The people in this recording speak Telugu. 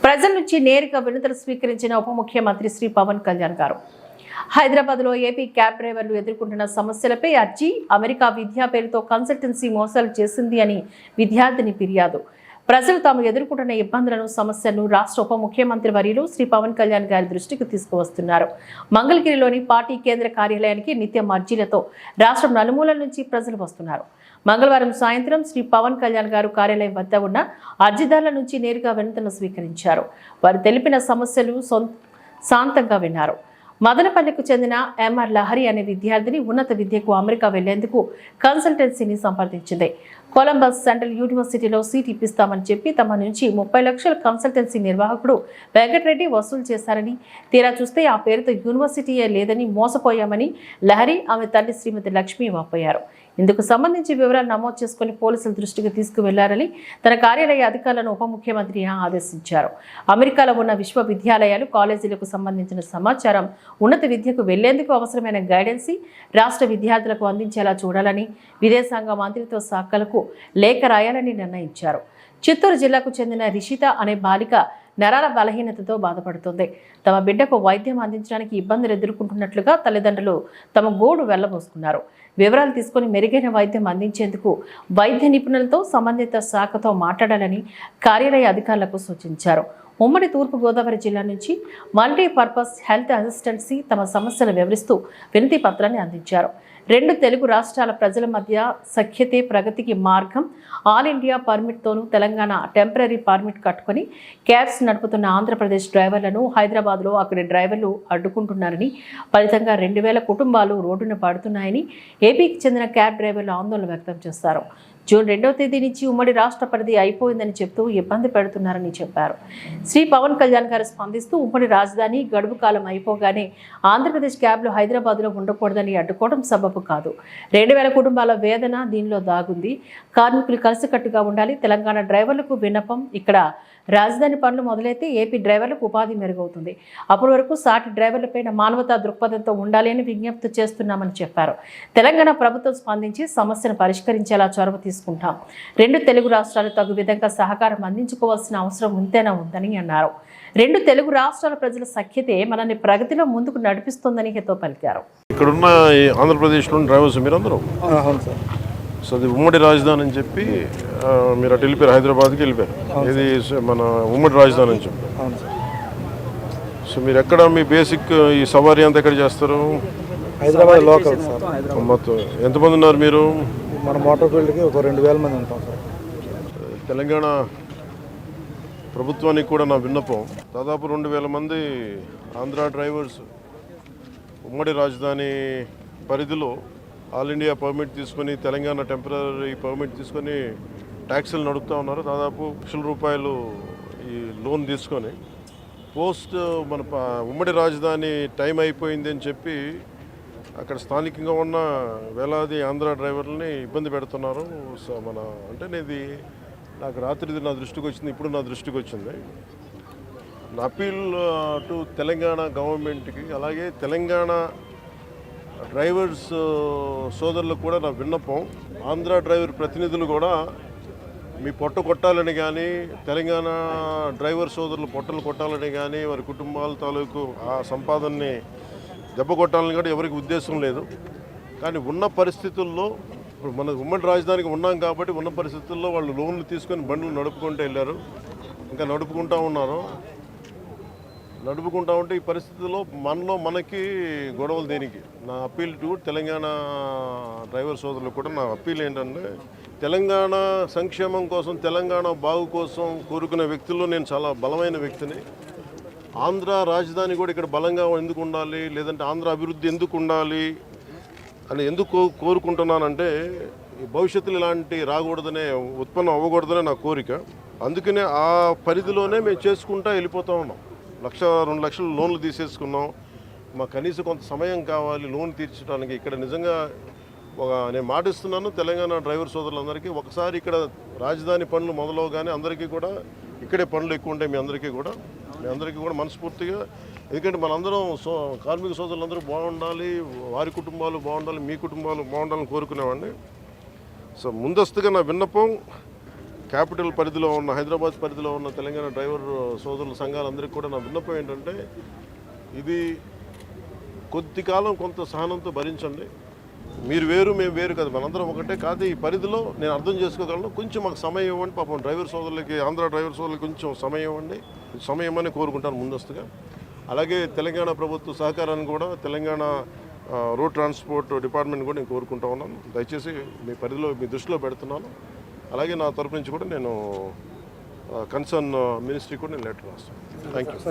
ప్రజల నుంచి నేరుగా వినతులు స్వీకరించిన ఉప ముఖ్యమంత్రి శ్రీ పవన్ కళ్యాణ్ గారు హైదరాబాద్లో ఏపీ క్యాబ్ డ్రైవర్లు ఎదుర్కొంటున్న సమస్యలపై అర్జీ అమెరికా విద్యా పేరుతో కన్సల్టెన్సీ మోసాలు చేసింది అని విద్యార్థిని ఫిర్యాదు. ప్రజలు తాము ఎదుర్కొంటున్న ఇబ్బందులను సమస్యలను రాష్ట్ర ఉప ముఖ్యమంత్రి వర్యులు శ్రీ పవన్ కళ్యాణ్ గారి దృష్టికి తీసుకువస్తున్నారు. మంగళగిరిలోని పార్టీ కేంద్ర కార్యాలయానికి నిత్యం అర్జీలతో రాష్ట్రం నలుమూలల నుంచి ప్రజలు వస్తున్నారు. మంగళవారం సాయంత్రం శ్రీ పవన్ కళ్యాణ్ గారు కార్యాలయం వద్ద ఉన్న అర్జీదారుల నుంచి నేరుగా వినతులను స్వీకరించారు. వారు తెలిపిన సమస్యలు శాంతంగా విన్నారు. మదనపల్లికి చెందిన ఎంఆర్ లహరి అనే విద్యార్థిని ఉన్నత విద్యకు అమెరికా వెళ్లేందుకు కన్సల్టెన్సీని సంప్రదించింది. కొలంబస్ సెంట్రల్ యూనివర్సిటీలో సీట్ ఇప్పిస్తామని చెప్పి తమ నుంచి 30 లక్షల కన్సల్టెన్సీ నిర్వాహకుడు వెంకటరెడ్డి వసూలు చేశారని, తీరా చూస్తే ఆ పేరుతో యూనివర్సిటీయే లేదని మోసపోయామని లహరి ఆమె తల్లి శ్రీమతి లక్ష్మి వాపోయారు. ఇందుకు సంబంధించి వివరాలు నమోదు చేసుకుని పోలీసుల దృష్టికి తీసుకువెళ్లారని తన కార్యాలయ అధికారులను ఉప ముఖ్యమంత్రి ఆదేశించారు. అమెరికాలో ఉన్న విశ్వవిద్యాలయాలు, కాలేజీలకు సంబంధించిన సమాచారం ఉన్నత విద్యకు వెళ్లేందుకు అవసరమైన గైడెన్సీ రాష్ట్ర విద్యార్థులకు అందించేలా చూడాలని విదేశాంగ మంత్రిత్వ శాఖలకు లేఖ రాయాలని నిర్ణయించారు. చిత్తూరు జిల్లాకు చెందిన రిషిత అనే బాలిక నరాల బలహీనతతో బాధపడుతుంది. తమ బిడ్డకు వైద్యం అందించడానికి ఇబ్బందులు ఎదుర్కొంటున్నట్లుగా తల్లిదండ్రులు తమ గోడు వెళ్లబోసుకున్నారు. వివరాలు తీసుకుని మెరుగైన వైద్యం అందించేందుకు వైద్య నిపుణులతో సంబంధిత శాఖతో మాట్లాడాలని కార్యాలయ అధికారులకు సూచించారు. ఉమ్మడి తూర్పుగోదావరి జిల్లా నుంచి మల్టీపర్పస్ హెల్త్ అసిస్టెన్సీ తమ సమస్యలు వివరిస్తూ వినతి పత్రాన్ని అందించారు. 2 తెలుగు రాష్ట్రాల ప్రజల మధ్య సఖ్యతే ప్రగతికి మార్గం. All India పర్మిట్తోనూ Telangana temporary permit కట్టుకుని క్యాబ్స్ నడుపుతున్న ఆంధ్రప్రదేశ్ డ్రైవర్లను హైదరాబాద్లో అక్కడి డ్రైవర్లు అడ్డుకుంటున్నారని, ఫలితంగా 2000 కుటుంబాలు రోడ్డున పడుతున్నాయని ఏపీకి చెందిన క్యాబ్ డ్రైవర్లు ఆందోళన వ్యక్తం చేశారు. జూన్ 2వ తేదీ నుంచి ఉమ్మడి రాష్ట్ర పరిధి అయిపోయిందని చెప్తూ ఇబ్బంది పెడుతున్నారని చెప్పారు. శ్రీ పవన్ కళ్యాణ్ గారు స్పందిస్తూ ఉమ్మడి రాజధాని గడువు కాలం అయిపోగానే ఆంధ్రప్రదేశ్ క్యాబ్లు హైదరాబాద్లో ఉండకూడదని అడ్డుకోవడం సబబు కాదు. 2000 కుటుంబాల వేదన దీనిలో దాగుంది. కార్మికులు కలిసికట్టుగా ఉండాలి. తెలంగాణ డ్రైవర్లకు విన్నపం, ఇక్కడ రాజధాని పనులు మొదలైతే ఏపీ డ్రైవర్లకు ఉపాధి మెరుగవుతుంది. అప్పటి వరకు సాటి డ్రైవర్లపైన మానవతా దృక్పథంతో ఉండాలి అని విజ్ఞప్తి చేస్తున్నామని చెప్పారు. తెలంగాణ ప్రభుత్వం స్పందించి సమస్యను పరిష్కరించేలా చొరవ తీసుకుంటాం. 2 తెలుగు రాష్ట్రాలు తగు విధంగా సహకారం అందించుకోవాల్సిన అవసరం ఉంటేనే ఉందని అన్నారు. 2 తెలుగు రాష్ట్రాల ప్రజల సఖ్యతే మనల్ని ప్రగతిలో ముందుకు నడిపిస్తుందని హితో పలికారు. ఇక్కడున్న ఆంధ్రప్రదేశ్లో డ్రైవర్స్ మీరందరూ సో అది ఉమ్మడి రాజధాని అని చెప్పి మీరు అటు వెళ్ళిపోయారు, హైదరాబాద్కి వెళ్ళిపోయారు. ఇది మన ఉమ్మడి రాజధాని అని చెప్పి. సో మీరు ఎక్కడ మీ బేసిక్ ఈ సవారీ అంతా ఎక్కడ చేస్తారు? Hyderabad local sir. మొత్తం ఎంతమంది ఉన్నారు మీరు? మన మోటార్ ఫీల్డ్కి ఒక 2000 మంది ఉంటాం సార్. తెలంగాణ ప్రభుత్వానికి కూడా నా విన్నపం, దాదాపు 2000 మంది ఆంధ్ర డ్రైవర్స్ ఉమ్మడి రాజధాని పరిధిలో ఆల్ ఇండియా పర్మిట్ తీసుకొని తెలంగాణ టెంపరీ పర్మిట్ తీసుకొని ట్యాక్సీలు నడుపుతూ ఉన్నారు. దాదాపు ₹1,00,000 ఈ లోన్ తీసుకొని పోస్ట్ మన ఉమ్మడి రాజధాని టైం అయిపోయింది అని చెప్పి అక్కడ స్థానికంగా ఉన్న వేలాది ఆంధ్ర డ్రైవర్లని ఇబ్బంది పెడుతున్నారు. సో ఇది నాకు రాత్రి నా దృష్టికి వచ్చింది, ఇప్పుడు నా దృష్టికి వచ్చింది. నా అపీల్ టు తెలంగాణ గవర్నమెంట్కి, అలాగే తెలంగాణ డ్రైవర్స్ సోదరులకు కూడా నా విన్నపం, ఆంధ్ర డ్రైవర్ ప్రతినిధులు కూడా మీ పొట్ట కొట్టాలని కానీ, తెలంగాణ డ్రైవర్ సోదరులు పొట్టలు కొట్టాలని కానీ, వారి కుటుంబాల తాలూకు ఆ సంపాదనని దెబ్బ కొట్టాలని కూడా ఎవరికి ఉద్దేశం లేదు. కానీ ఉన్న పరిస్థితుల్లో ఇప్పుడు మన ఉమ్మడి రాజధానికి ఉన్నాం కాబట్టి ఉన్న పరిస్థితుల్లో వాళ్ళు లోన్లు తీసుకొని బండ్లు నడుపుకుంటూ వెళ్ళారు, ఇంకా నడుపుకుంటూ ఉన్నారు. నడుపుకుంటా ఉంటే ఈ పరిస్థితుల్లో మనకి గొడవలు దేనికి? నా అప్పీల్ టు తెలంగాణ డ్రైవర్ సోదరులకు కూడా నా అప్పీల్ ఏంటంటే, తెలంగాణ సంక్షేమం కోసం, తెలంగాణ బాగు కోసం కోరుకునే వ్యక్తుల్లో నేను చాలా బలమైన వ్యక్తిని. ఆంధ్ర రాజధాని కూడా ఇక్కడ బలంగా ఎందుకు ఉండాలి, లేదంటే ఆంధ్ర అభివృద్ధి ఎందుకు ఉండాలి అని ఎందుకు కోరుకుంటున్నానంటే, భవిష్యత్తులో ఇలాంటి రాకూడదనే, ఉత్పన్నం అవ్వకూడదనే నా కోరిక. అందుకనే ఆ పరిధిలోనే మేము చేసుకుంటా వెళ్ళిపోతూ ఉన్నాం. 1-2 లక్షలు లోన్లు తీసేసుకున్నాం. మాకు కనీసం కొంత సమయం కావాలి లోన్ తీర్చడానికి. ఇక్కడ నిజంగా నేను మాటిస్తున్నాను తెలంగాణ డ్రైవర్ సోదరులందరికీ, ఒకసారి ఇక్కడ రాజధాని పనులు మొదలవగానే అందరికీ కూడా ఇక్కడే పనులు ఎక్కువ ఉంటాయి. మీ అందరికీ కూడా మనస్ఫూర్తిగా, ఎందుకంటే మనందరం కార్మిక సోదరులందరూ బాగుండాలి, వారి కుటుంబాలు బాగుండాలి, మీ కుటుంబాలు బాగుండాలని కోరుకునేవాడిని. సో ముందస్తుగా నా విన్నపం, క్యాపిటల్ పరిధిలో ఉన్న హైదరాబాద్ పరిధిలో ఉన్న తెలంగాణ డ్రైవర్ సోదరుల సంఘాలందరికీ కూడా నా విన్నపం ఏంటంటే ఇది కొద్ది కాలం కొంత సహనంతో భరించండి. మీరు వేరు మేము వేరు కదా, మనందరం ఒకటే కాదు. ఈ పరిధిలో నేను అర్థం చేసుకోగలను. కొంచెం మాకు సమయం ఇవ్వండి. పాపం డ్రైవర్ సోదరులకి, ఆంధ్ర డ్రైవర్ సోదరులకి కొంచెం సమయం ఇవ్వండి. సమయం అని కోరుకుంటాను ముందస్తుగా. అలాగే తెలంగాణ ప్రభుత్వ సహకారాన్ని కూడా తెలంగాణ రోడ్ ట్రాన్స్పోర్ట్ డిపార్ట్మెంట్ కూడా నేను కోరుకుంటా ఉన్నాను. దయచేసి మీ పరిధిలో మీ దృష్టిలో పెడుతున్నాను. అలాగే నా తరపు నుంచి కూడా నేను కన్సర్న్ మినిస్ట్రీ కూడా నేను లెటర్ రాస్తాను. Thank you.